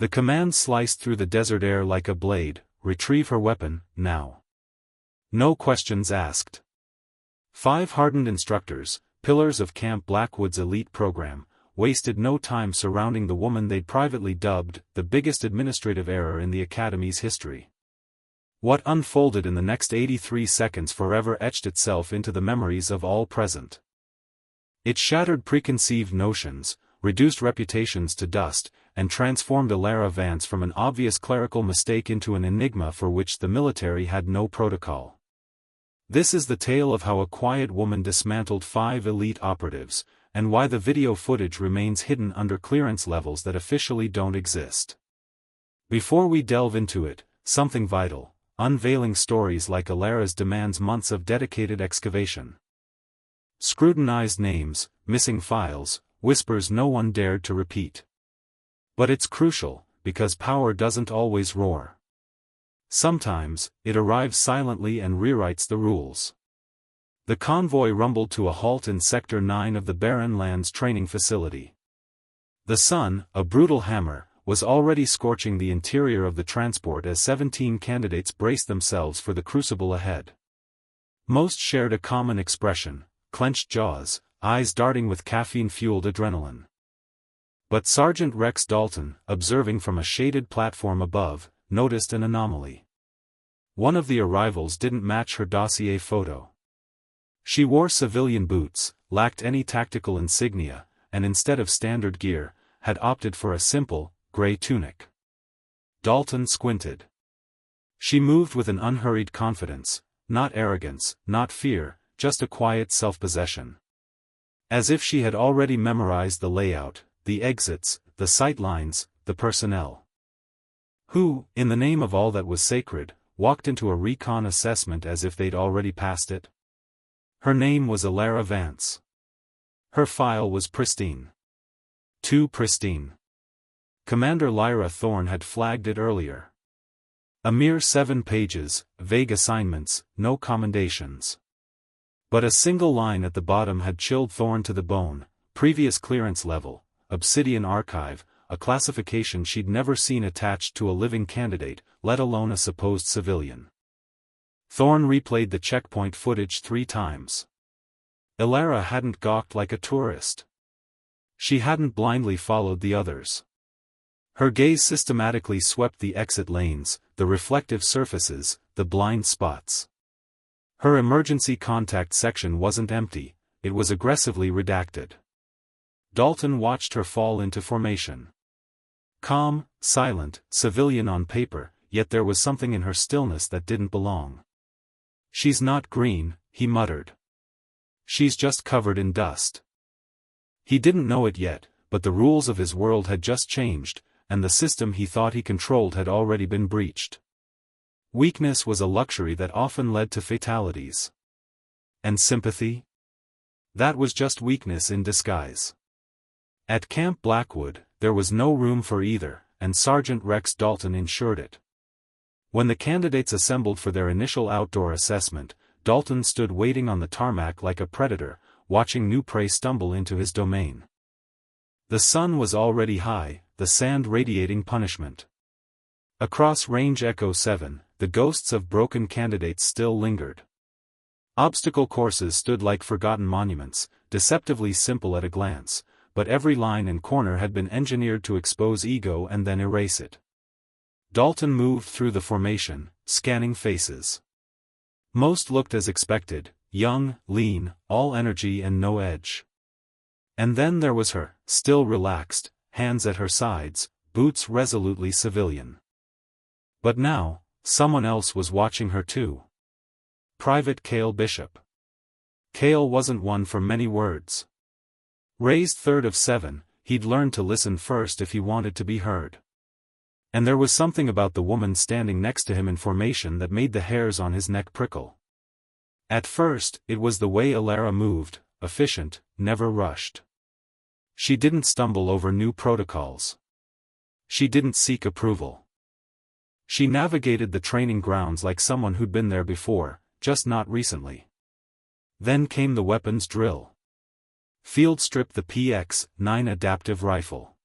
The command sliced through the desert air like a blade: retrieve her weapon, now. No questions asked. 5 hardened instructors, pillars of Camp Blackwood's elite program, wasted no time surrounding the woman they'd privately dubbed the biggest administrative error in the Academy's history. What unfolded in the next 83 seconds forever etched itself into the memories of all present. It shattered preconceived notions, reduced reputations to dust, and transformed Elara Vance from an obvious clerical mistake into an enigma for which the military had no protocol. This is the tale of how a quiet woman dismantled 5 elite operatives, and why the video footage remains hidden under clearance levels that officially don't exist. Before we delve into it, something vital: unveiling stories like Elara's demands months of dedicated excavation. Scrutinized names, missing files, whispers no one dared to repeat. But it's crucial, because power doesn't always roar. Sometimes, it arrives silently and rewrites the rules. The convoy rumbled to a halt in Sector 9 of the Barren Lands training facility. The sun, a brutal hammer, was already scorching the interior of the transport as 17 candidates braced themselves for the crucible ahead. Most shared a common expression: clenched jaws, eyes darting with caffeine-fueled adrenaline. But Sergeant Rex Dalton, observing from a shaded platform above, noticed an anomaly. One of the arrivals didn't match her dossier photo. She wore civilian boots, lacked any tactical insignia, and instead of standard gear, had opted for a simple, gray tunic. Dalton squinted. She moved with an unhurried confidence, not arrogance, not fear, just a quiet self-possession. As if she had already memorized the layout, the exits, the sightlines, the personnel. Who, in the name of all that was sacred, walked into a recon assessment as if they'd already passed it? Her name was Elara Vance. Her file was pristine. Too pristine. Commander Lyra Thorne had flagged it earlier. A mere 7 pages, vague assignments, no commendations. But a single line at the bottom had chilled Thorne to the bone: previous clearance level, Obsidian Archive, a classification she'd never seen attached to a living candidate, let alone a supposed civilian. Thorne replayed the checkpoint footage 3 times. Elara hadn't gawked like a tourist. She hadn't blindly followed the others. Her gaze systematically swept the exit lanes, the reflective surfaces, the blind spots. Her emergency contact section wasn't empty, it was aggressively redacted. Dalton watched her fall into formation. Calm, silent, civilian on paper, yet there was something in her stillness that didn't belong. "She's not green," he muttered. "She's just covered in dust." He didn't know it yet, but the rules of his world had just changed, and the system he thought he controlled had already been breached. Weakness was a luxury that often led to fatalities. And sympathy? That was just weakness in disguise. At Camp Blackwood, there was no room for either, and Sergeant Rex Dalton ensured it. When the candidates assembled for their initial outdoor assessment, Dalton stood waiting on the tarmac like a predator, watching new prey stumble into his domain. The sun was already high, the sand radiating punishment. Across Range Echo 7, the ghosts of broken candidates still lingered. Obstacle courses stood like forgotten monuments, deceptively simple at a glance, but every line and corner had been engineered to expose ego and then erase it. Dalton moved through the formation, scanning faces. Most looked as expected: young, lean, all energy and no edge. And then there was her, still relaxed, hands at her sides, boots resolutely civilian. But now, someone else was watching her too. Private Cale Bishop. Cale wasn't one for many words. Raised third of 7, he'd learned to listen first if he wanted to be heard. And there was something about the woman standing next to him in formation that made the hairs on his neck prickle. At first, it was the way Elara moved, efficient, never rushed. She didn't stumble over new protocols. She didn't seek approval. She navigated the training grounds like someone who'd been there before, just not recently. Then came the weapons drill. Field strip the PX-9 adaptive rifle.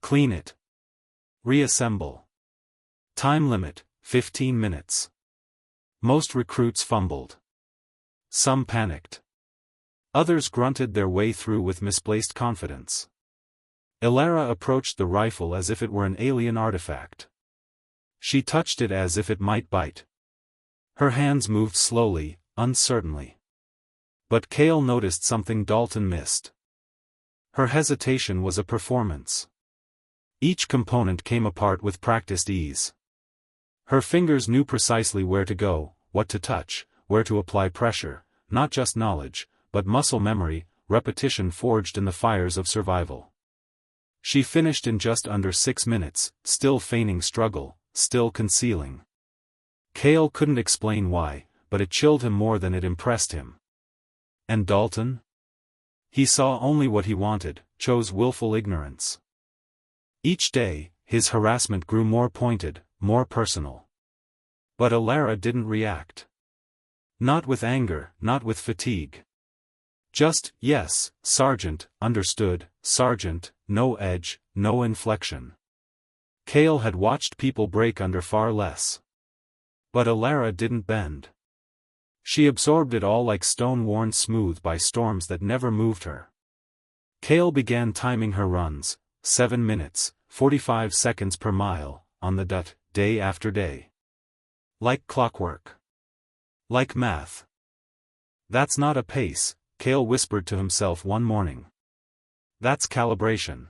Clean it. Reassemble. Time limit, 15 minutes. Most recruits fumbled. Some panicked. Others grunted their way through with misplaced confidence. Elara approached the rifle as if it were an alien artifact. She touched it as if it might bite. Her hands moved slowly, uncertainly. But Cale noticed something Dalton missed. Her hesitation was a performance. Each component came apart with practiced ease. Her fingers knew precisely where to go, what to touch, where to apply pressure, not just knowledge, but muscle memory, repetition forged in the fires of survival. She finished in just under 6 minutes, still feigning struggle, still concealing. Cale couldn't explain why, but it chilled him more than it impressed him. And Dalton? He saw only what he wanted, chose willful ignorance. Each day, his harassment grew more pointed, more personal. But Elara didn't react. Not with anger, not with fatigue. Just, yes, Sergeant, understood, Sergeant, no edge, no inflection. Cale had watched people break under far less. But Elara didn't bend. She absorbed it all like stone worn smooth by storms that never moved her. Cale began timing her runs, 7 minutes, 45 seconds per mile, on the dot, day after day. Like clockwork. Like math. That's not a pace, Cale whispered to himself one morning. That's calibration.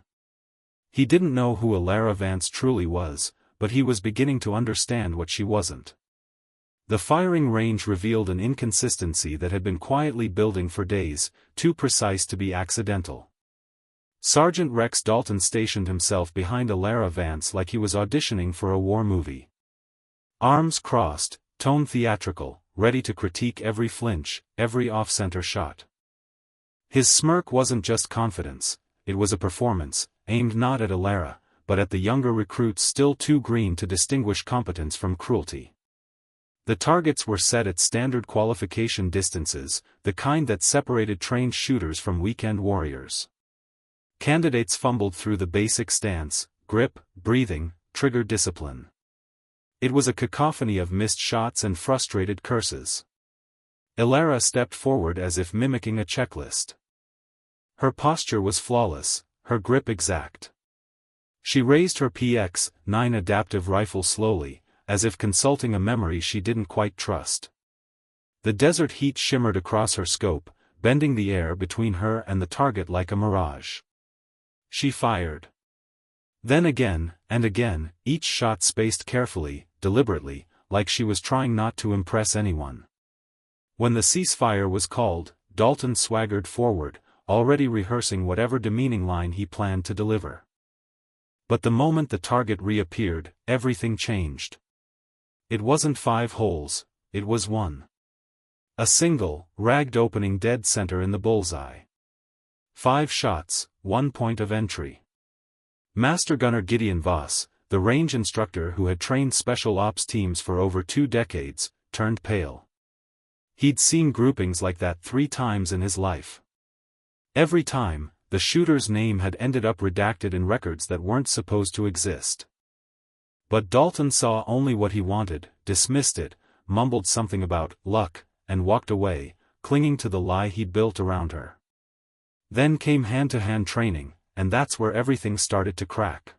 He didn't know who Elara Vance truly was, but he was beginning to understand what she wasn't. The firing range revealed an inconsistency that had been quietly building for days, too precise to be accidental. Sergeant Rex Dalton stationed himself behind Elara Vance like he was auditioning for a war movie. Arms crossed, tone theatrical, ready to critique every flinch, every off-center shot. His smirk wasn't just confidence, it was a performance, aimed not at Elara, but at the younger recruits still too green to distinguish competence from cruelty. The targets were set at standard qualification distances, the kind that separated trained shooters from weekend warriors. Candidates fumbled through the basic stance, grip, breathing, trigger discipline. It was a cacophony of missed shots and frustrated curses. Elara stepped forward as if mimicking a checklist. Her posture was flawless, her grip exact. She raised her PX-9 adaptive rifle slowly, as if consulting a memory she didn't quite trust. The desert heat shimmered across her scope, bending the air between her and the target like a mirage. She fired. Then again, and again, each shot spaced carefully, deliberately, like she was trying not to impress anyone. When the ceasefire was called, Dalton swaggered forward, already rehearsing whatever demeaning line he planned to deliver. But the moment the target reappeared, everything changed. It wasn't 5 holes, it was 1. A single, ragged opening dead center in the bullseye. 5 shots, 1 point of entry. Master Gunner Gideon Voss, the range instructor who had trained special ops teams for over 2 decades, turned pale. He'd seen groupings like that 3 times in his life. Every time, the shooter's name had ended up redacted in records that weren't supposed to exist. But Dalton saw only what he wanted, dismissed it, mumbled something about luck, and walked away, clinging to the lie he'd built around her. Then came hand-to-hand training, and that's where everything started to crack.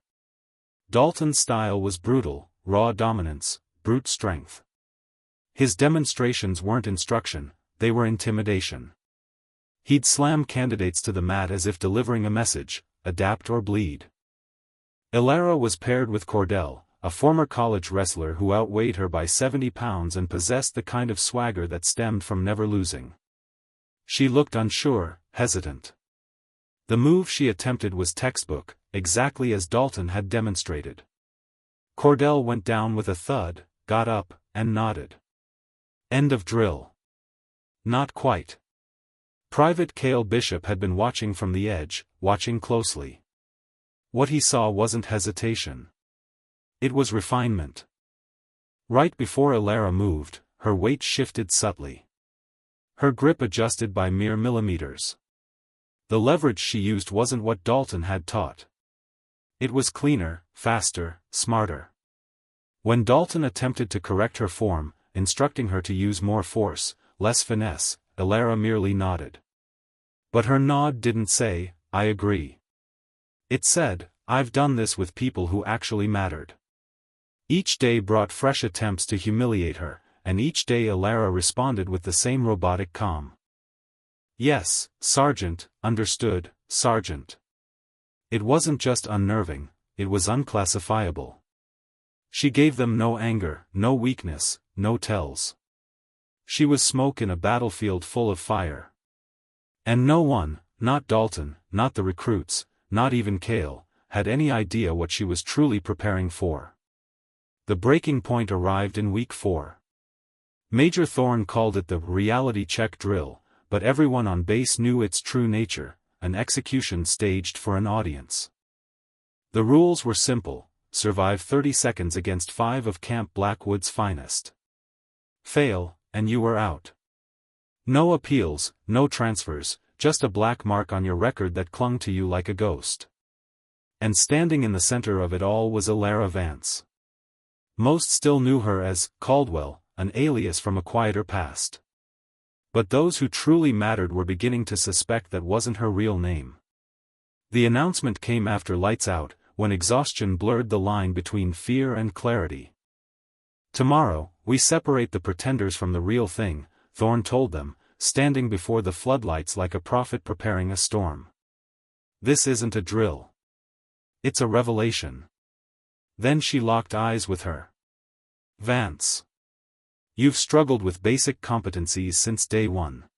Dalton's style was brutal, raw dominance, brute strength. His demonstrations weren't instruction, they were intimidation. He'd slam candidates to the mat as if delivering a message, adapt or bleed. Elara was paired with Cordell, a former college wrestler who outweighed her by 70 pounds and possessed the kind of swagger that stemmed from never losing. She looked unsure, hesitant. The move she attempted was textbook, exactly as Dalton had demonstrated. Cordell went down with a thud, got up, and nodded. End of drill. Not quite. Private Cale Bishop had been watching from the edge, watching closely. What he saw wasn't hesitation. It was refinement. Right before Elara moved, her weight shifted subtly. Her grip adjusted by mere millimeters. The leverage she used wasn't what Dalton had taught. It was cleaner, faster, smarter. When Dalton attempted to correct her form, instructing her to use more force, less finesse, Elara merely nodded. But her nod didn't say, "I agree." It said, "I've done this with people who actually mattered." Each day brought fresh attempts to humiliate her, and each day Elara responded with the same robotic calm. "Yes, Sergeant, understood, Sergeant." It wasn't just unnerving, it was unclassifiable. She gave them no anger, no weakness, no tells. She was smoke in a battlefield full of fire. And no one, not Dalton, not the recruits, not even Cale, had any idea what she was truly preparing for. The breaking point arrived in week 4. Major Thorne called it the reality check drill, but everyone on base knew its true nature, an execution staged for an audience. The rules were simple: survive 30 seconds against 5 of Camp Blackwood's finest. Fail, and you were out. No appeals, no transfers, just a black mark on your record that clung to you like a ghost. And standing in the center of it all was Elara Vance. Most still knew her as Caldwell, an alias from a quieter past. But those who truly mattered were beginning to suspect that wasn't her real name. The announcement came after lights out, when exhaustion blurred the line between fear and clarity. "Tomorrow, we separate the pretenders from the real thing," Thorne told them, standing before the floodlights like a prophet preparing a storm. "This isn't a drill. It's a revelation." Then she locked eyes with her. "Vance. You've struggled with basic competencies since day one.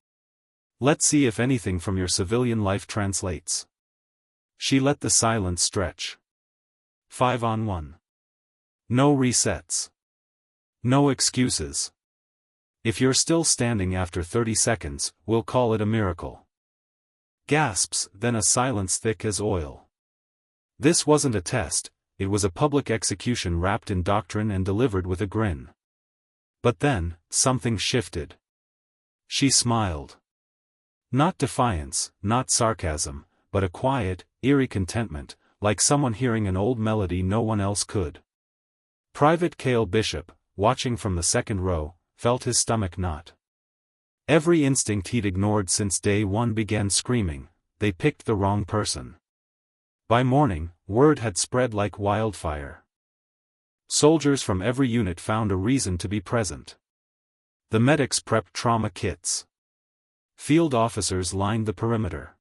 Let's see if anything from your civilian life translates." She let the silence stretch. 5-on-1. No resets. No excuses. If you're still standing after 30 seconds, we'll call it a miracle. Gasps, then a silence thick as oil. This wasn't a test, it was a public execution wrapped in doctrine and delivered with a grin. But then, something shifted. She smiled. Not defiance, not sarcasm, but a quiet, eerie contentment, like someone hearing an old melody no one else could. Private Cale Bishop, watching from the second row, felt his stomach knot. Every instinct he'd ignored since day one began screaming, they picked the wrong person. By morning, word had spread like wildfire. Soldiers from every unit found a reason to be present. The medics prepped trauma kits. Field officers lined the perimeter.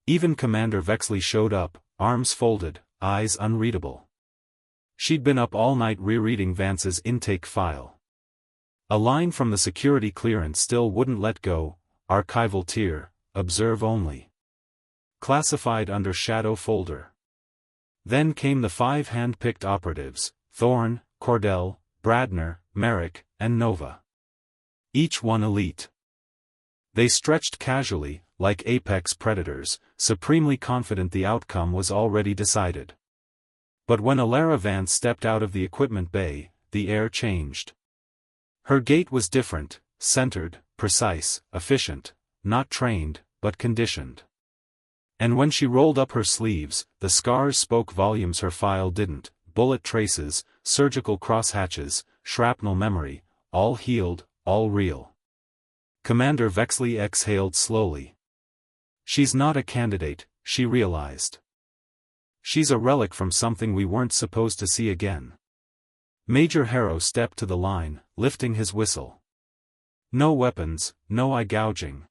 Even Commander Vexley showed up, arms folded, eyes unreadable. She'd been up all night rereading Vance's intake file. A line from the security clearance still wouldn't let go: archival tier, observe only. Classified under shadow folder. Then came the 5 hand-picked operatives: Thorne, Cordell, Bradner, Merrick, and Nova. Each one elite. They stretched casually, like apex predators, supremely confident the outcome was already decided. But when Elara Vance stepped out of the equipment bay, the air changed. Her gait was different, centered, precise, efficient, not trained, but conditioned. And when she rolled up her sleeves, the scars spoke volumes her file didn't: bullet traces, surgical crosshatches, shrapnel memory, all healed, all real. Commander Vexley exhaled slowly. She's not a candidate, she realized. She's a relic from something we weren't supposed to see again. Major Harrow stepped to the line, lifting his whistle. No weapons, no eye gouging.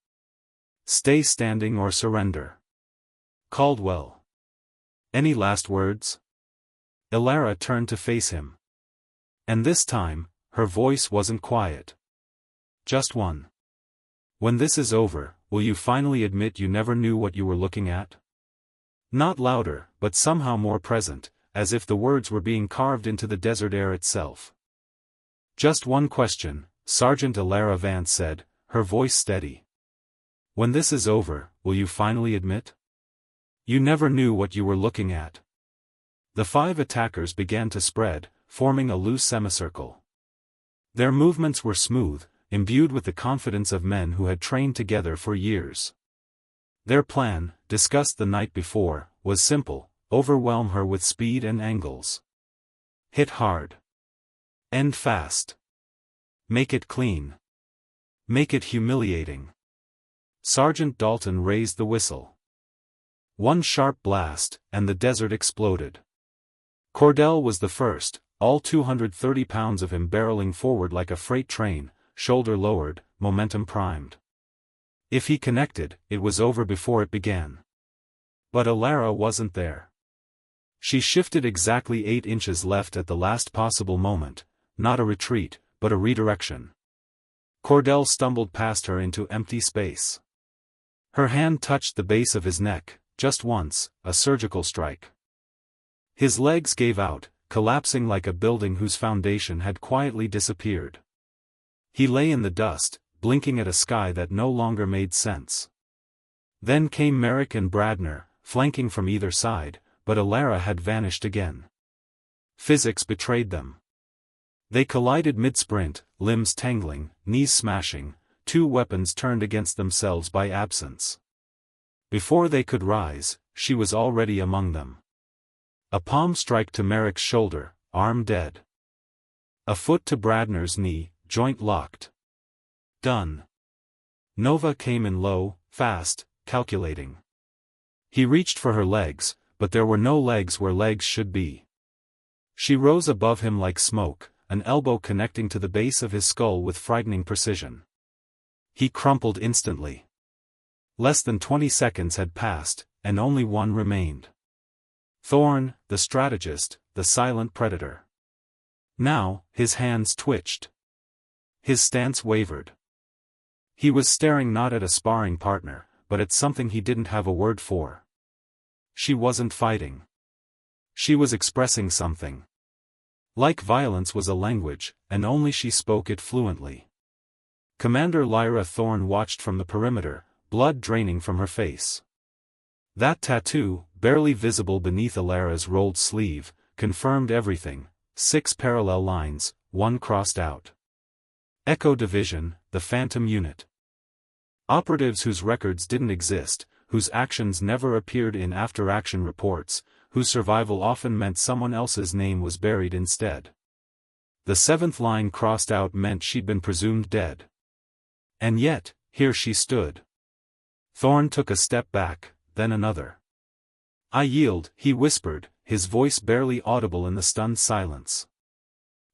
Stay standing or surrender. Caldwell. Any last words? Elara turned to face him. And this time, her voice wasn't quiet. Just one. When this is over, will you finally admit you never knew what you were looking at? Not louder, but somehow more present, as if the words were being carved into the desert air itself. Just one question, Sergeant Elara Vance said, her voice steady. When this is over, will you finally admit? You never knew what you were looking at. The 5 attackers began to spread, forming a loose semicircle. Their movements were smooth, imbued with the confidence of men who had trained together for years. Their plan, discussed the night before, was simple: overwhelm her with speed and angles. Hit hard. End fast. Make it clean. Make it humiliating. Sergeant Dalton raised the whistle. One sharp blast, and the desert exploded. Cordell was the first, all 230 pounds of him barreling forward like a freight train, shoulder lowered, momentum primed. If he connected, it was over before it began. But Elara wasn't there. She shifted exactly 8 inches left at the last possible moment, not a retreat, but a redirection. Cordell stumbled past her into empty space. Her hand touched the base of his neck, just once, a surgical strike. His legs gave out, collapsing like a building whose foundation had quietly disappeared. He lay in the dust, blinking at a sky that no longer made sense. Then came Merrick and Bradner, flanking from either side, but Elara had vanished again. Physics betrayed them. They collided mid-sprint, limbs tangling, knees smashing, 2 weapons turned against themselves by absence. Before they could rise, she was already among them. A palm strike to Merrick's shoulder, arm dead. A foot to Bradner's knee, joint locked. Done. Nova came in low, fast, calculating. He reached for her legs, but there were no legs where legs should be. She rose above him like smoke, an elbow connecting to the base of his skull with frightening precision. He crumpled instantly. Less than 20 seconds had passed, and only one remained. Thorne, the strategist, the silent predator. Now, his hands twitched. His stance wavered. He was staring not at a sparring partner, but at something he didn't have a word for. She wasn't fighting. She was expressing something. Like violence was a language, and only she spoke it fluently. Commander Lyra Thorne watched from the perimeter, blood draining from her face. That tattoo, barely visible beneath Elara's rolled sleeve, confirmed everything: 6 parallel lines, 1 crossed out. Echo Division, the Phantom Unit. Operatives whose records didn't exist, whose actions never appeared in after-action reports, whose survival often meant someone else's name was buried instead. The 7th line crossed out meant she'd been presumed dead. And yet, here she stood. Thorne took a step back, then another. "I yield," he whispered, his voice barely audible in the stunned silence.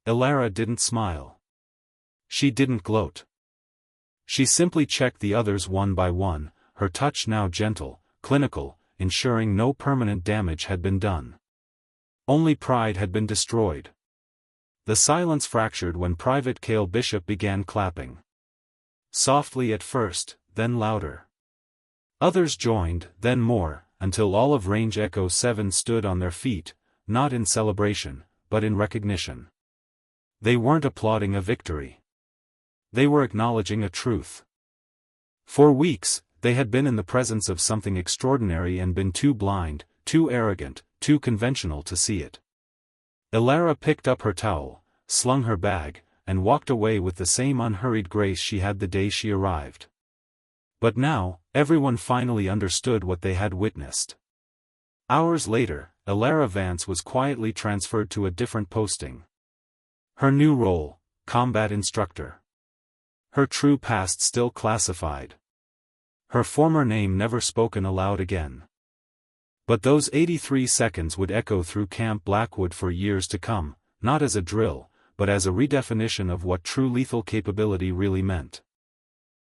Elara didn't smile. She didn't gloat. She simply checked the others one by one, her touch now gentle, clinical, ensuring no permanent damage had been done. Only pride had been destroyed. The silence fractured when Private Cale Bishop began clapping. Softly at first, then louder. Others joined, then more, until all of Range Echo 7 stood on their feet, not in celebration, but in recognition. They weren't applauding a victory. They were acknowledging a truth. For weeks, they had been in the presence of something extraordinary and been too blind, too arrogant, too conventional to see it. Elara picked up her towel, slung her bag, and walked away with the same unhurried grace she had the day she arrived. But now, everyone finally understood what they had witnessed. Hours later, Elara Vance was quietly transferred to a different posting. Her new role: combat instructor. Her true past still classified. Her former name never spoken aloud again. But those 83 seconds would echo through Camp Blackwood for years to come, not as a drill, but as a redefinition of what true lethal capability really meant.